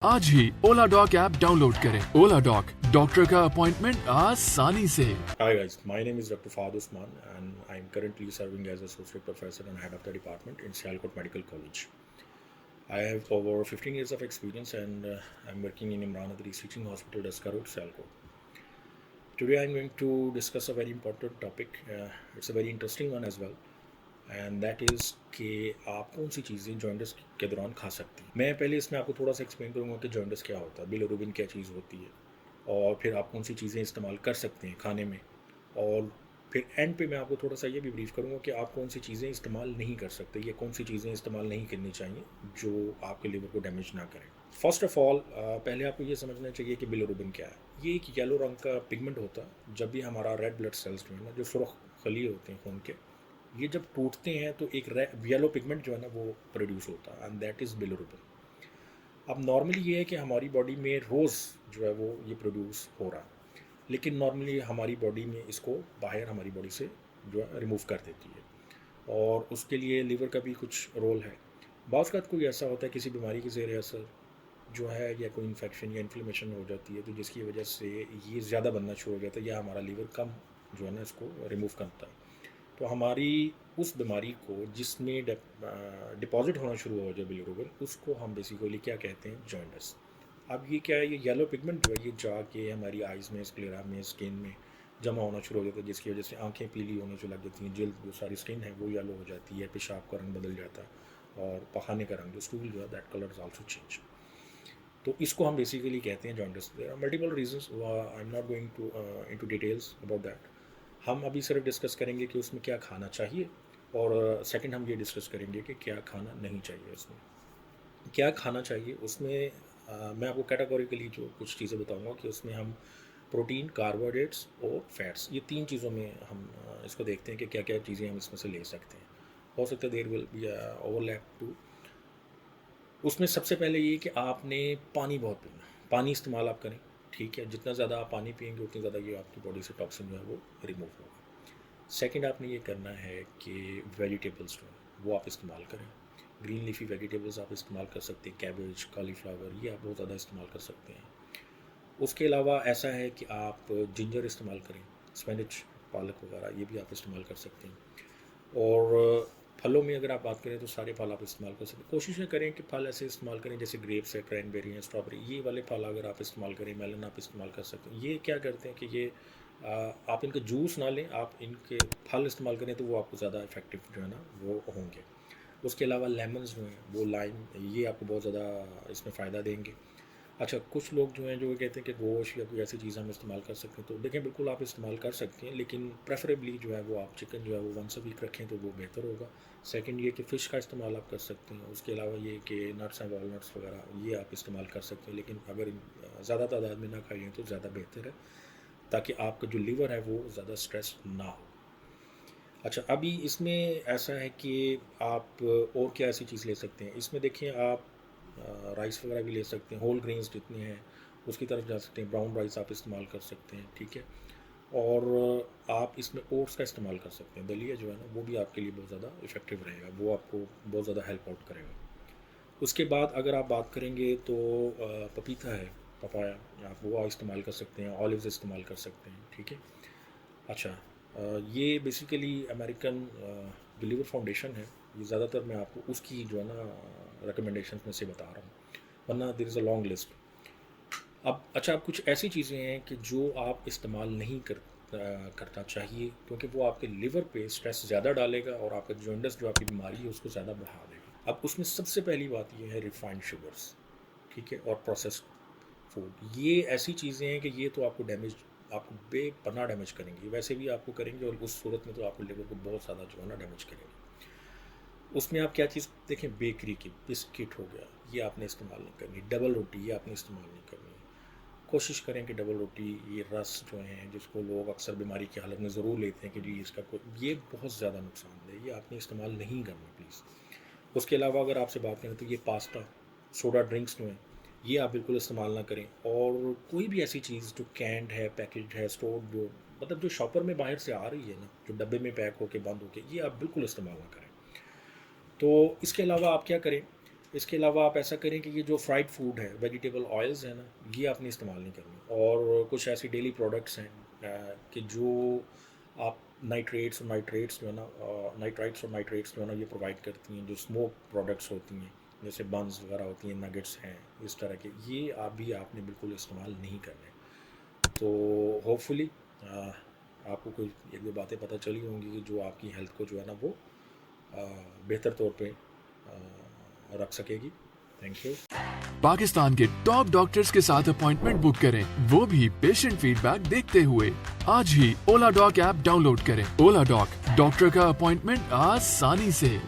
आज ही ओला dock app download करें। ओला dock, doctor का अपॉइंटमेंट आसानी से। Hi guys, my name is Dr. Fahad Usman and I'm currently serving as associate professor and head of the department in Sialkot Medical College. I have over 15 years of experience and I'm working in Imran Adris Teaching Hospital, Daska Road, Sialkot. Today I'm going to discuss a very important topic. It's a very interesting one as well. And that is कि आप कौन सी चीज़ें joints के दौरान खा सकते हैं। मैं पहले इसमें आपको थोड़ा सा एक्सप्लेन करूँगा कि जॉइंटस क्या होता है, बिलिरुबिन क्या चीज़ होती है, और फिर आप कौन सी चीज़ें इस्तेमाल कर सकते हैं खाने में, और फिर एंड पे मैं आपको थोड़ा सा ये भी ब्रीफ करूँगा कि आप कौन सी चीज़ें इस्तेमाल नहीं कर सकते या कौन सी चीज़ें इस्तेमाल नहीं करनी चाहिए जो आपके लिवर को डैमेज ना करें। फर्स्ट ऑफ ऑल पहले आपको ये समझना चाहिए कि बिलिरुबिन क्या है। ये एक येलो रंग का पिगमेंट होता है। जब भी हमारा रेड ब्लड सेल्स जो है ना, जो सुर्ख खली होते हैं खून के, ये जब टूटते हैं तो एक येलो पिगमेंट जो है ना वो प्रोड्यूस होता है एंड दैट इज़ बिलिरुबिन। अब नॉर्मली ये है कि हमारी बॉडी में रोज़ जो है वो ये प्रोड्यूस हो रहा है, लेकिन नॉर्मली हमारी बॉडी में इसको बाहर हमारी बॉडी से जो है रिमूव कर देती है, और उसके लिए लिवर का भी कुछ रोल है। बाज़ का कोई ऐसा होता है किसी बीमारी के ज़ेर असर जो है, या कोई इन्फेक्शन या इन्फ्लेमेशन हो जाती है, तो जिसकी वजह से ये ज़्यादा बनना शुरू हो जाता है या हमारा लिवर कम जो है ना इसको रिमूव करता है, तो हमारी उस बीमारी को जिसमें डिपॉजिट होना शुरू हो जाए बिलिरुबिन, उसको हम बेसिकली क्या कहते हैं, जॉइंटस। अब ये क्या है, ये येलो पिगमेंट जो है ये जाके हमारी आइज़ में, स्क्लेरा में, स्किन में जमा होना शुरू हो जाता है, जिसकी वजह से आंखें पीली होने जो लग जाती हैं, जल्द जो सारी स्किन है वो येलो हो जाती है, पेशाब का रंग बदल जाता है, और पखाने का रंग जो स्टूल जो है that colour is also change. तो इसको हम बेसिकली कहते हैं jaundice. There are multiple reasons, I am not going to into details about that. हम अभी सिर्फ डिस्कस करेंगे कि उसमें क्या खाना चाहिए, और सेकंड हम ये डिस्कस करेंगे कि क्या खाना नहीं चाहिए। उसमें क्या खाना चाहिए उसमें मैं आपको कैटेगोरिकली जो कुछ चीज़ें बताऊंगा कि उसमें हम प्रोटीन, कार्बोहाइड्रेट्स और फैट्स, ये तीन चीज़ों में हम इसको देखते हैं कि क्या क्या चीज़ें हम इसमें से ले सकते हैं। हो सकता है there will be overlap too. उसमें सबसे पहले ये कि आपने पानी बहुत पीना, पानी इस्तेमाल आप करें, ठीक है। जितना ज़्यादा आप पानी पिएंगे उतनी ज़्यादा ये आपकी बॉडी से टॉक्सिन जो है वो रिमूव होगा। सेकंड आपने ये करना है कि वेजिटेबल्स जो है वो आप इस्तेमाल करें। ग्रीन लीफी वेजिटेबल्स आप इस्तेमाल कर सकते हैं, कैबेज, कॉलीफ्लावर, ये आप बहुत ज़्यादा इस्तेमाल कर सकते हैं। उसके अलावा ऐसा है कि आप जिंजर इस्तेमाल करें, स्पिनच, पालक वगैरह ये भी आप इस्तेमाल कर सकते हैं। और फलों में अगर आप बात करें तो सारे फल आप इस्तेमाल कर सकते हैं। कोशिश करें कि फल ऐसे इस्तेमाल करें जैसे ग्रेप्स है, क्रैनबेरी है, स्ट्रॉबेरी, ये वाले फल अगर आप इस्तेमाल करें, मेलन आप इस्तेमाल कर सकते हैं। ये क्या करते हैं कि ये आप इनका जूस ना लें, आप इनके फल इस्तेमाल करें तो वो आपको ज़्यादा इफेक्टिव जो है ना वो होंगे। उसके अलावा लेमन्स जो हैं वो, लाइम, ये आपको बहुत ज़्यादा इसमें फ़ायदा देंगे। अच्छा, कुछ लोग जो हैं जो कहते हैं कि गोश्त या कोई ऐसी चीज़ हम इस्तेमाल कर सकते हैं, तो देखें बिल्कुल आप इस्तेमाल कर सकते हैं, लेकिन प्रेफरेबली जो है वो आप चिकन जो है वो वंस अ वीक रखें तो वो बेहतर होगा। सेकंड ये कि फ़िश का इस्तेमाल आप कर सकते हैं। उसके अलावा ये कि नट्स हैं, वॉलनट्स वगैरह, ये आप इस्तेमाल कर सकते हैं, लेकिन अगर ज़्यादा तादाद में ना खाइए तो ज़्यादा बेहतर है, ताकि आपका जो लीवर है वो ज़्यादा स्ट्रेस ना हो। अच्छा, अभी इसमें ऐसा है कि आप और क्या ऐसी चीज़ ले सकते हैं, इसमें देखिए आप राइस वगैरह भी ले सकते हैं, होल ग्रेन्स जितने हैं उसकी तरफ जा सकते हैं, ब्राउन राइस आप इस्तेमाल कर सकते हैं, ठीक है। और आप इसमें ओट्स का इस्तेमाल कर सकते हैं, दलिया जो है ना वो भी आपके लिए बहुत ज़्यादा इफेक्टिव रहेगा, वो आपको बहुत ज़्यादा हेल्प आउट करेगा। उसके बाद अगर आप बात करेंगे तो पपीता है, पपाया, आप वो इस्तेमाल कर सकते हैं, ऑलिव्स इस्तेमाल कर सकते हैं, ठीक है। अच्छा, ये बेसिकली अमेरिकन बिलीवर फाउंडेशन है, ये ज़्यादातर मैं आपको उसकी जो है ना रिकमेंडेशन में से बता रहा हूँ, वरना there is a long list. अब अच्छा, अब कुछ ऐसी चीज़ें हैं कि जो आप इस्तेमाल नहीं करना चाहिए, क्योंकि वो आपके लिवर पे स्ट्रेस ज़्यादा डालेगा और आपका जॉइंटस जो आपकी बीमारी है उसको ज़्यादा बढ़ा देगा। अब उसमें सबसे पहली बात ये है रिफाइंड शुगर्स, ठीक है, और प्रोसेस्ड फूड। ये ऐसी चीज़ें हैं कि ये तो आपको डैमेज, आपको बेपनाह डैमेज करेंगी, वैसे भी आपको करेंगे, और उस सूरत में तो आपको लिवर को बहुत ज़्यादा जो है ना डैमेज करेंगे। उसमें आप क्या चीज़ देखें, बेकरी की बिस्किट हो गया, ये आपने इस्तेमाल नहीं करनी। डबल रोटी ये आपने इस्तेमाल नहीं करनी। कोशिश करें कि डबल रोटी, ये रस जो हैं जिसको लोग अक्सर बीमारी की हालत में ज़रूर लेते हैं कि जी इसका कोई, ये बहुत ज़्यादा नुकसानदेह, ये आपने इस्तेमाल नहीं करना प्लीज़। उसके अलावा अगर आपसे बात करें तो ये पास्ता, सोडा ड्रिंक्स जो हैं ये आप बिल्कुल इस्तेमाल ना करें, और कोई भी ऐसी चीज़ जो कैंड है, पैकेज है, स्टोर जो मतलब जो शॉपर में बाहर से आ रही है ना, जो डब्बे में पैक होके बंद होके, ये आप बिल्कुल इस्तेमाल ना करें। तो इसके अलावा आप क्या करें, इसके अलावा आप ऐसा करें कि ये जो फ्राइड फूड है, वेजिटेबल ऑयल्स है ना, ये आपने इस्तेमाल नहीं करनी। और कुछ ऐसी डेली प्रोडक्ट्स हैं कि जो आप नाइट्रेट्स जो है ना, नाइट्राइट्स और नाइट्रेट्स जो है ना, ये प्रोवाइड करती हैं। जो स्मोक प्रोडक्ट्स होती हैं जैसे बंस वगैरह होती हैं, नगेट्स हैं, इस तरह के, ये आपने बिल्कुल इस्तेमाल नहीं करने। तो होपफुली आपको कोई एक दो बातें पता चली होंगी कि जो आपकी हेल्थ को जो है ना वो बेहतर तौर पे रख सकेगी। Thank you. पाकिस्तान के टॉप डॉक्टर्स के साथ अपॉइंटमेंट बुक करें, वो भी पेशेंट फीडबैक देखते हुए। आज ही ओला डॉक ऐप डाउनलोड करें। ओला डॉक, डॉक्टर का अपॉइंटमेंट आसानी से।